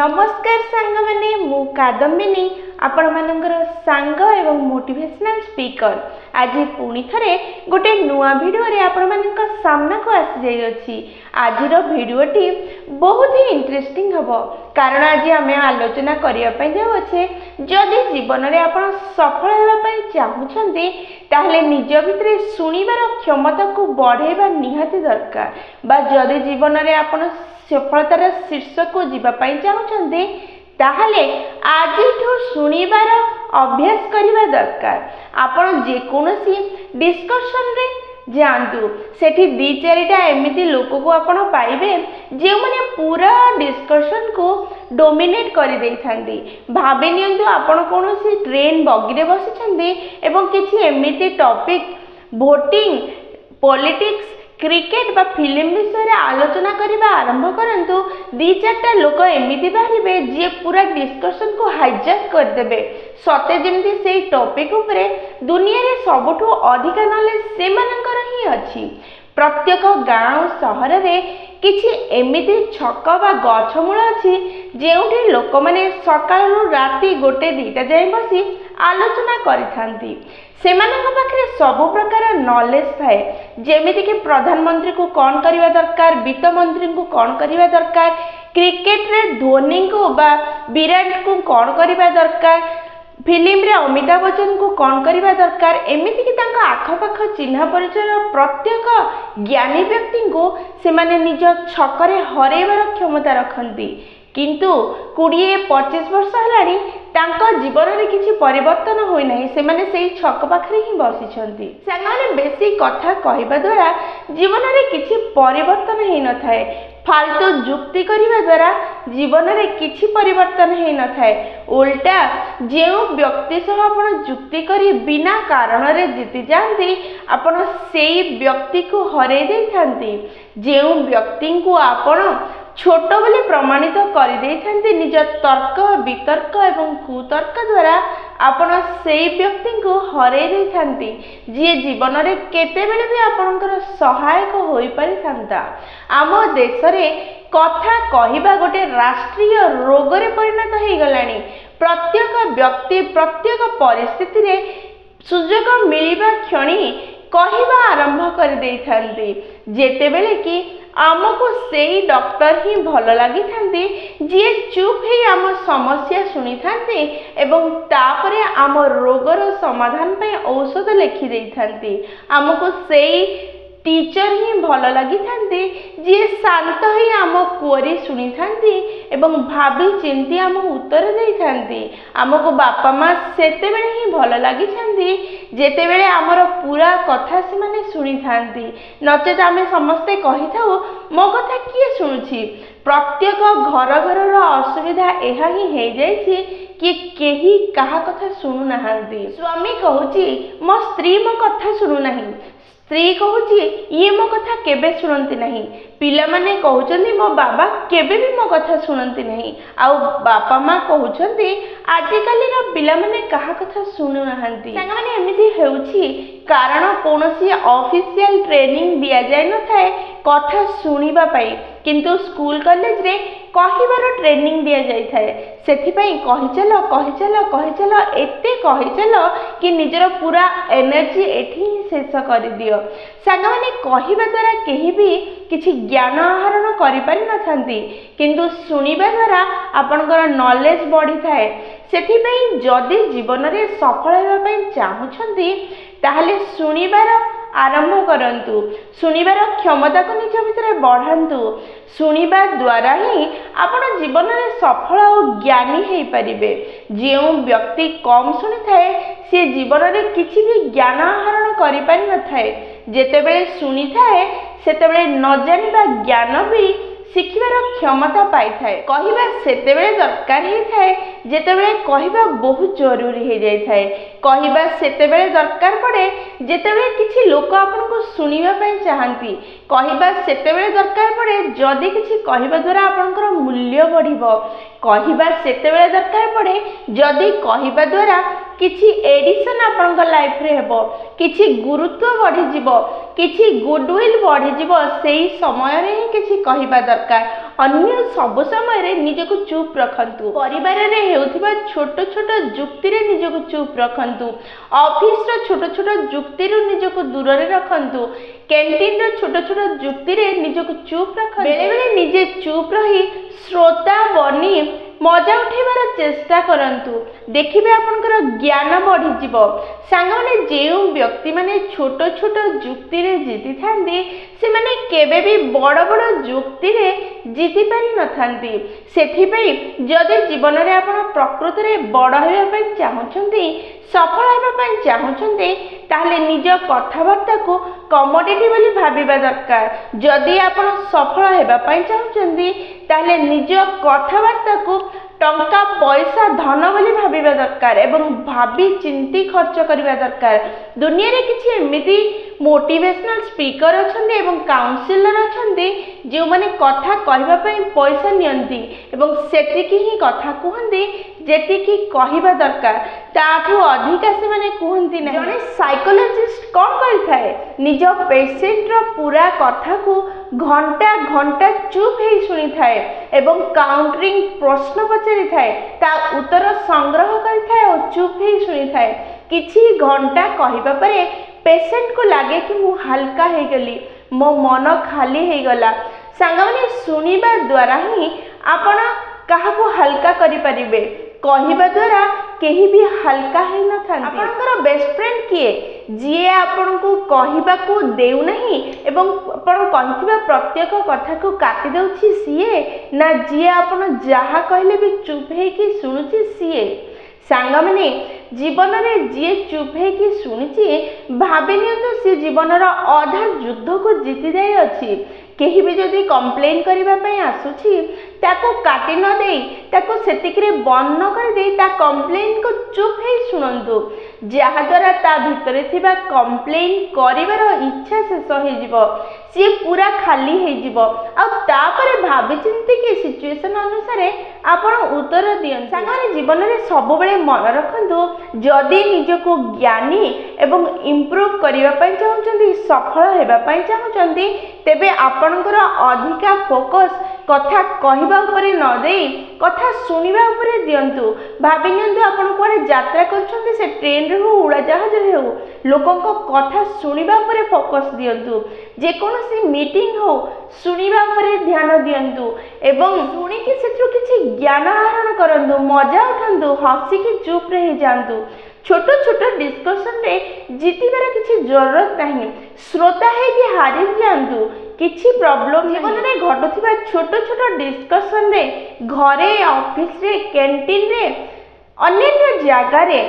नमस्कार सांग माने मु कादम्बिनी आपण मानकर सांग एवं मोटिवेशनल स्पीकर आज पुणी थरे गोटे नुआ वीडियो रे आपण मानक सामना को आसी जाई अछि। आजिर वीडियोटी बहुत ही इंटरेस्टिंग हबो कारण आज आमे आलोचना करिया पय जाउ अछि जदि जीवन रे आपण सफल हेबा पय चाहुछन्ती ताहले निज भितरे सुनिबार क्षमता को बढ़ेबा निहाती दरकार बा जदि जीवन रे आपण सफलतार शीर्ष को जीवा पय चाहुछन्ती ताहले आज शुणिबार अभ्यास करिबा दरकार। आपण जे कोनोसी डिस्कशन रे जानतु सेठी दी चारिटा एमिति लोक को आपण पाइबे जे माने पूरा डिस्कशन को डोमिनेट करि देई थांदी। भाबे नियंतु आपण कोनोसी ट्रेन बगी रे बसि छन्दी एवं किछि एमिति टॉपिक वोटिंग पॉलिटिक्स क्रिकेट बा फिल्म विषय रे आलोचना करिबा आरंभ करंतु दी चारटा लोक एमिति बाहरिबे जे पूरा डिस्कशन को हाईजैक कर देबे सते जेमति सेही टॉपिक उपरे दुनिया रे सबठु अधिक नॉलेज से मानकर ही अछि। प्रत्येक गाँव सहर रे किछि एमिति छक बा गछमूल अछि जेउठी लोक माने सकाळ राति गोटे दीटा जाय बसी आलोचना करिथांती। सेमानक पाखरे सब प्रकार नॉलेज थाए जेमिति कि प्रधानमंत्री को कौन करवा दरकार वित्त मंत्री को कौन करवा दरकार क्रिकेट रे धोनी को बा विराट को कौन करवा दरकार फिल्म रे अमिताभ बच्चन को कौन करवा दरकार एमिति कि तांका आखपाख चिन्ह परिचय प्रत्येक ज्ञानी व्यक्ति को से माने निज छकरे हरेबार क्षमता रखती किंतु 20-25 वर्ष हेलानी तांका जीवन रे किछि परिवर्तन होई नाही से माने सेही छक पाखरे ही बसिछंती। सांगाने बेसी कथा कहबा द्वारा जीवन रे किछि परिवर्तन हेई न थाए फालतू जुक्ति करिबा द्वारा जीवन रे किछि परिवर्तन हेई न थाए उल्टा जेउ व्यक्ति सह आपण जुक्ति करी बिना कारण रे जीति जानती आपण सेही व्यक्ति को हरै देई थांती। जेउ व्यक्ति को आपण छोट बोले प्रमाणित कर देथांती निज तर्क वितर्क एवं कुतर्क द्वारा आपण सेही व्यक्ति को हरै देथांती जे जीवन रे केते बेले भी आपनकर सहायक होई पारि थांता। आम देश रे कथा कहिबा गोटे राष्ट्रीय रोग रे परिणत हेई गलानी। प्रत्येक व्यक्ति प्रत्येक परिस्थिति रे सुजोग मिलिबा क्षणी कहिबा आरंभ कर देथांती जेते बेले कि आमको सेही डॉक्टर ही भल लगी थांती जे चुप ही आम समस्या सुनी थांती एवं तापरे आम रोगर समाधान पे औषध लिखि देई थांती। आमको सेही टीचर ही भल लगी थांती जे शांत ही आम क्वेरी सुनी थांती एवं भाभी चिंती आम उत्तर देई थांती। आमको बापा माँ सेते बेले ही भल लगी थांती जेते बेले आमर पूरा कथा से माने सुनी थांती नचेत आमे समस्ते कहि थाउ मो कथा किए सुनुछि। प्रत्येक घर घर असुविधा एहा ही हे जाइछि कि केही काहा कथा सुनु नाहांती। स्वामी कहूची मो स्त्री मो कथा सुनु नाही स्त्री कहूची ये मो कथा केबे सुनंती नहीं पिला माने कहउचंदी मो बाबा केबे भी मो कथा सुनंती नहीं आउ बापा माँ कहउचंदी आजिकाली रो पिला माने कहा कथा सुनु नाहांती। सांगा माने एमिति हेउची कारण कोनोसी ऑफिशियल ट्रेनिंग दिया जाय न थाए कथा सुनिबा पई किंतु स्कूल कॉलेज रे कहिबार ट्रेनिंग दिया जाय थाए सेथि पई कहि चलो एते कहि चलो कि निजर पूरा एनर्जी एठी शेष कर दियो। सांगा माने कहिबा द्वारा केही भी किछि ज्ञान आहरण करि पारि न थांती किंतु सुनिबा द्वारा आपनकर नॉलेज बढ़ी थाए। सेथि पई जदि जीवन रे सफल हेबा पई चाहुछंती ताहले सुनिबार आरंभ करंतु सुनिबार क्षमता को निज भितर बढ़ांतु सुनिबा द्वारा ही आपण जीवन में सफल और ज्ञानी हेई परिबे। जेउ व्यक्ति कम सुनि थाए से जीवन में किछि भी ज्ञान आहरण करि पारि न थाए जेते बेले सुनि थाए सेते बेले न जानिबा ज्ञान भी शिखिबार क्षमता पाई थाए। कहिबा सेते बेले दरकार ही थाए जेते बेले कहिबा बहुत जरूरी हे जाय थाए। कहिबा सेते बेले दरकार पड़े जेते बेले किछि लोक आपन को सुनिबा पय चाहंती। कहिबा सेते बेले दरकार पड़े जदि किछि कहिबा द्वारा आपनकर मूल्य बढ़िबो। कहिबा सेते बेले दरकार पड़े जदि कहिबा द्वारा किछि एडिशन आपनकर लाइफ रे हेबो किछि गुरुत्व बढ़ी जिवो किछि गुडविल बढ़ीजिव सेही समय रे किछि कहिबा दरकार। अन्य सब समय रे निजको चुप रखंतु। परिवार रे हेउथिबा छोट छोट जुक्ति रे निजको चुप रखंतु। ऑफिस रो छोट छोट जुक्ति रो निजको दूर रे रखंतु। कैंटीन रो छोट छोट जुक्ति रे निजको चुप रखंतु। बेले बेले निजे चुप रही श्रोता बनी मजा उठेबार चेष्टा करंतु। देखिबे आपनकर ज्ञान बढ़ीजिव। सांगने जेउ व्यक्ति माने छोट छोट जुक्ति रे जीति थांदी से माने केबे भी बड़ बड़ जुक्ति रे जीति पारि न थांदी। सेथिपई जदि जीवन रे आपण प्रकृत रे बड़ हेबा पई चाहउछंती, सफल हेबा पई चाहउछंती, ताहले निज कथाबार्ता को कमोडिटी बोली भाबिबा दरकार। जदि आपण सफल हेबा पई चाहउछंती ताहले निज कथाबार्ता को टंका पैसा धन बोली भाबिबा दरकार एवं भाबी चिंती खर्च करिबा दरकार। दुनिया रे किछि एमिति मोटिवेशनल स्पीकर अछंती एवं काउंसलर अछंती जो माने कथा कहबा पई पैसा नियंती एवं सेतिकी ही कथा कहंती जेतिकी कहिबा दरकार, ताठू अधिका से माने कहंती नै। जने साइकोलॉजिस्ट कोन करिथाय निज पेशेंट रो पूरा कथा को घंटा घंटा चुप हे सुनी थाए एवं काउंटरिंग प्रश्न पचारि थाए, ता उत्तर संग्रह करि थाए और चुप हे सुनी थाए। किछि घंटा कहिबा परे पेशेंट को लागे कि मु हल्का हे गली, मो मन खाली हे गला। सांगमाने सुनिबा द्वारा ही आपण काहा को हल्का करि परिबे। कहिबा द्वारा केही भी हल्का हे न थांती। आपनकर बेस्ट फ्रेंड किए जिए आपन को कहिबा को देउ नहीं एवं आपण कहिथिबा प्रत्येक कथा को काटि देउछि सीए ना जिए आपण जहा कहले भी चुप हे कि सुनुछि सीए। सांग माने जीवन में जी चुप है कि शुणी भावी नियंतु सी जीवन अधा युद्ध को जीति जाए अच्छी। केही भी जदि कंप्लेन करने आसुची ताको काटी न दे ताको सेतिकरे बंद न कर दे ता कंप्लेन को चुप है शुणंतु, जहा द्वारा ता भितरे थिबा कंप्लेन करिवार इच्छा शेष हो जिवो, सी पूरा खाली हो जिवो। आ तापरे भाबी चिंती कि सिचुएशन अनुसार आपण उत्तर दियन। सांगरे जीवन में सब बेले मन रखंतु जदि निजको ज्ञानी एवं इम्प्रूव करिवा पई चाहउचंती, सफल हेबा पई चाहउचंती, तेबे आपणकर अधिका फोकस कथा कहिबा उपरे न देई कथा सुनिबा उपरे दियंतु। भाबी नियंतु आपण कोरे यात्रा करछंती, से ट्रेन रे हो उड़ा जहाज रे हो लोकन को कथा सुनिबा उपरे फोकस दियंतु। जे कोनोसी मीटिंग हो सुनिबा उपरे ध्यान दियंतु एवं सुनी कि सेथु किछि ज्ञान आहरण करंतु, मजा उठंतु, हसी कि चुप रहि जांतु। छोट छोट डिस्कशन रे जीतिबार किछि जरूरत नहीं, श्रोता है कि हारि जांतु, किछि प्रॉब्लम जीवन रे घटुथिबा छोट छोट डिस्कशन रे घरे ऑफिस रे कैंटीन रे अन्य जगह रे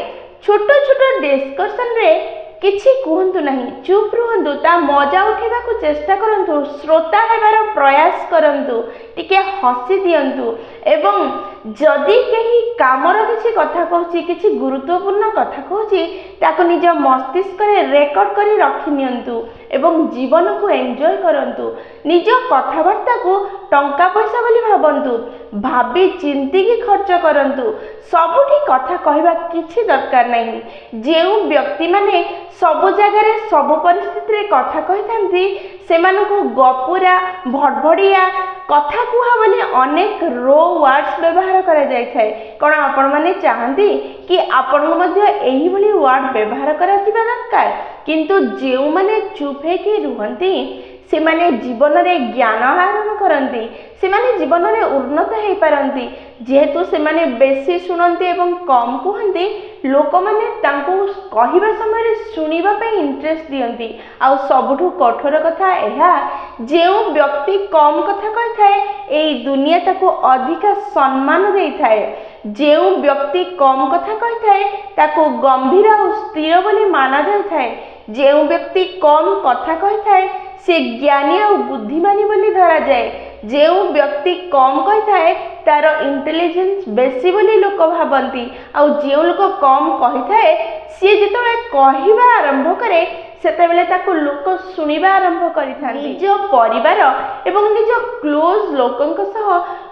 छोट छोट डिस्कशन रे किछि कहंतु नहीं, चुप रुहंतु, ता मजा उठेबा को चेष्टा करंतु, श्रोता हेबार प्रयास करंतु, टिके हसी दियंतु एवं जदि केही कामर किछि कथा कहूछि, किछि गुरुत्वपूर्ण कथा कहूछि, ताको निज मस्तिष्क रे रेकॉर्ड करी रखि नियंतु एवं जीवन को एंजॉय करंतु। निज कथाबार्ता को टंका पैसा बोली भाबंतु, भाबी चिंती की खर्च करंतु। सबुठी कथा कहबा किछि दरकार नहीं। जेउ व्यक्ति माने सब जगह रे सब परिस्थिति रे कथा कहि थांती सेमानको गपुरा भडभडिया कथा कुहा बोली अनेक रो वर्ड्स व्यवहार करा जाय थाए। कोन आपण माने चाहंती कि आपण मध्ये एही बोली वर्ड व्यवहार करा जिबा दरकार, किंतु जेउ माने चुप है कि रुहंती से माने जीवन रे ज्ञान आहरण करंती, से माने जीवन रे उन्नत हे पारंती। जेहेतु से माने बेसी सुनंती एवं कम कहंती, लोक माने तांको कहिबा समय रे सुनिबा पे इंटरेस्ट दियंती। आ सबुठु कठोर कथा एहा जेउ व्यक्ति कम कथा कहि थाए एई दुनिया ताको अधिका सम्मान देई थाए। जेउ व्यक्ति कम कथा कहि थाए ताको गंभीर और स्थिर बोली माना जाय थाए। जेउ व्यक्ति कम कथा कहि थाए से ज्ञानी और बुद्धिमानी बोली धरा जाए। जेउ व्यक्ति कम कहि थाए तार इंटेलिजेंस बेसी बोली लोक भाबंती, आ जेउ लोक कम कहि थाए सी जेतबे कहिबा आरंभ करे सेतेबेले ताको लोक सुनिबा आरंभ करिथांती। निज परिवार एवं निज क्लोज लोकंक सह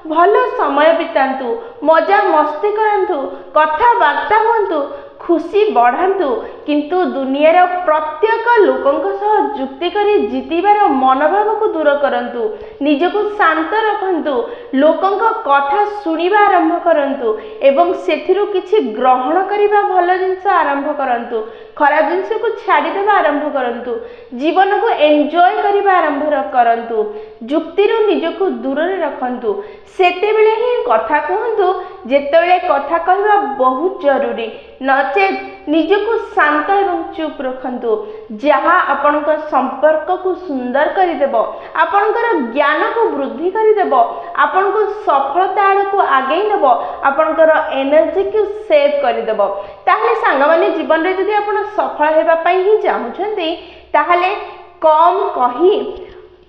भल समय बितांतु, मजा मस्ती करंतु, कथा बार्ता हुंतु, खुशी बढ़ातु किंतु दुनियार प्रत्येक लोकंक सह जुक्ति करी जीतिबार मनोभाव को दूर करंतु निजको शांत रखंतु लोकंक कथा सुनिबा आरंभ करंतु एवं सेथिरु किछि ग्रहण करिबा भल जिंस आरंभ करंतु खराब जिंस को छाड़ी देबा आरंभ करंतु जीवन को एंजॉय करिबा आरंभ करंतु जुक्तिरु निजको दूर रे रखंतु सेते बेले ही कथा कहंतु जेतेबेले कथा कहबा बहुत जरूरी नचेत निजको शांत एवं चुप रखंतु जहाँ आपनका संपर्क को सुंदर करिदेब आपनकर ज्ञान को वृद्धि करिदेब आपनको सफलता आड़ को आगे नेब आपनकर एनर्जी को सेव करिदेब ताहले सांग माने जीवन रे जदि आपण सफल हेबा पई ही चाहुछंती ताहले कम कही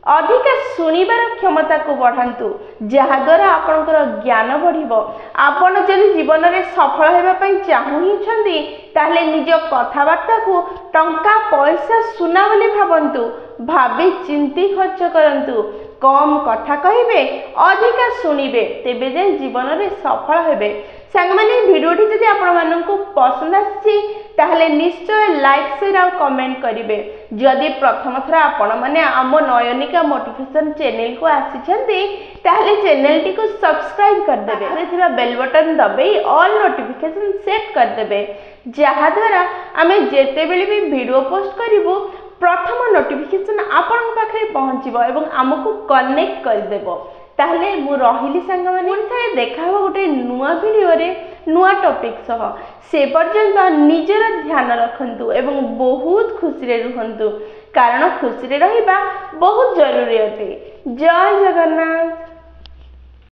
अधिक शुणिबार क्षमता को बढ़ातु जहाद्वारा आपणकर ज्ञान बढ़िबो आपण जदि जीवन में सफल हेबा पई चाहुछंती ताहले निज कथबार्ता को टंका पैसा सुना बोली भावंतु भाबी चिंती खर्च करंतु कम कथा कहिबे अधिक शुणिबे तेबे जे जीवन में सफल हेबे सांग माने वीडियोटी जदि आपण माननकु पसंद आछि ताहले निश्चय लाइक शेयर और कमेंट करिवे जदि प्रथम थर आपण माने आम नयनिका मोटिवेशन चैनल को आसीछंती ताहले चैनल टी को सब्सक्राइब कर देबे रे थिबा बेल बटन दबे ऑल नोटिफिकेशन सेट कर देबे जहा द्वारा आमे जेते बेले भी वीडियो पोस्ट करिवो प्रथम नोटिफिकेशन आपण पाखरे पहुंचीबो एवं हमकु कनेक्ट कर देबो ताहले मु रहिली सांग माने थरे देखा हो गोटे नुआ वीडियो रे नुआ टॉपिक सह से पर्यंत निजर ध्यान रखंतु एवं बहुत खुशी रे रुहंतु कारण खुशी रे रहिबा बहुत जरूरी अटे जय जगन्नाथ।